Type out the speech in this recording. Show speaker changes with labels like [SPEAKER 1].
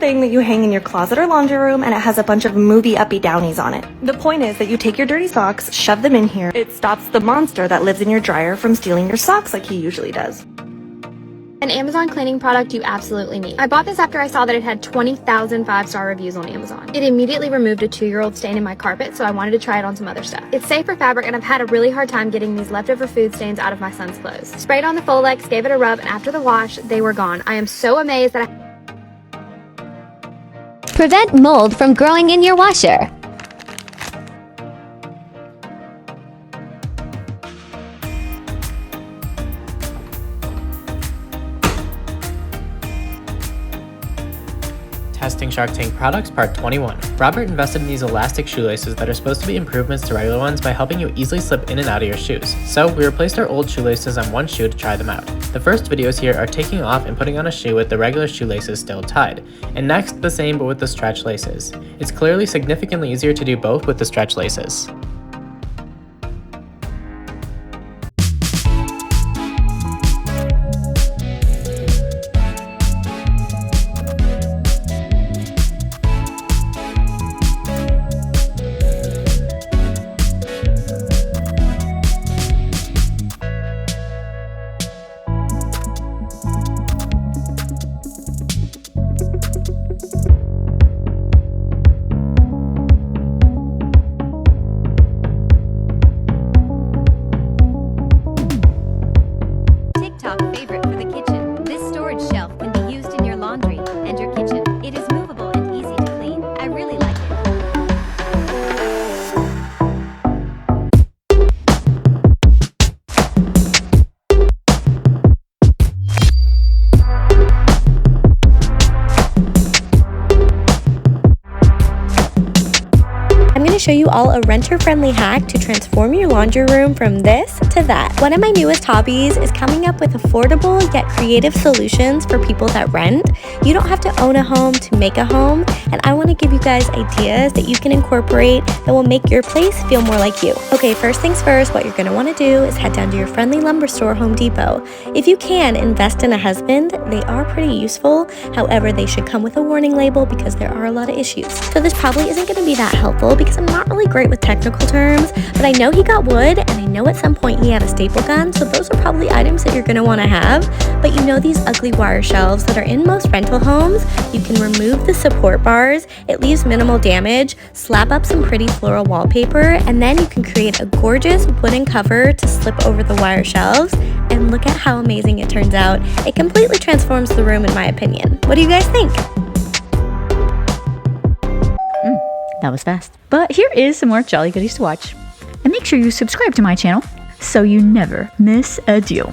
[SPEAKER 1] thing that you hang in your closet or laundry room, and it has a bunch of movie uppy downies on it. The point is that you take your dirty socks, shove them in here. It stops the monster that lives in your dryer from stealing your socks like he usually does.
[SPEAKER 2] An Amazon cleaning product you absolutely need. I bought this after I saw that it had 20,000 5-star reviews on Amazon. It immediately removed a 2-year-old stain in my carpet, so I wanted to try it on some other stuff. It's safe for fabric, and I've had a really hard time getting these leftover food stains out of my son's clothes. Sprayed on the Folex, gave it a rub, and after the wash, they were gone. I am so amazed that
[SPEAKER 3] Prevent mold from growing in your washer.
[SPEAKER 4] Testing Shark Tank products, part 21. Robert invested in these elastic shoelaces that are supposed to be improvements to regular ones by helping you easily slip in and out of your shoes. So we replaced our old shoelaces on one shoe to try them out. The first videos here are taking off and putting on a shoe with the regular shoelaces still tied. And next, the same but with the stretch laces. It's clearly significantly easier to do both with the stretch laces.
[SPEAKER 3] Favorite for the kitchen. This storage shelf can be used in your laundry and your kitchen. It is movable and easy to clean. I really like it. I'm going to show you all a renter-friendly hack to transform your laundry room from this to that. One of my newest hobbies is coming up with affordable yet creative solutions for people that rent. You don't have to own a home to make a home, and I want to give you guys ideas that you can incorporate that will make your place feel more like you. Okay, first things first, what you're going to want to do is head down to your friendly lumber store, Home Depot. If you can, invest in a husband. They are pretty useful. However, they should come with a warning label because there are a lot of issues. So this probably isn't going to be that helpful because I'm not really great with technical terms, but I know he got wood, and I know at some point he had a staple gun, so those are probably items that you're going to want to have. But you know these ugly wire shelves that are in most rental homes? You can remove the support bars, it leaves minimal damage, slap up some pretty floral wallpaper, and then you can create a gorgeous wooden cover to slip over the wire shelves, and look at how amazing it turns out. It completely transforms the room in my opinion. What do you guys think?
[SPEAKER 5] That was fast. But here is some more Jolly Goodies to watch. And make sure you subscribe to my channel so you never miss a deal.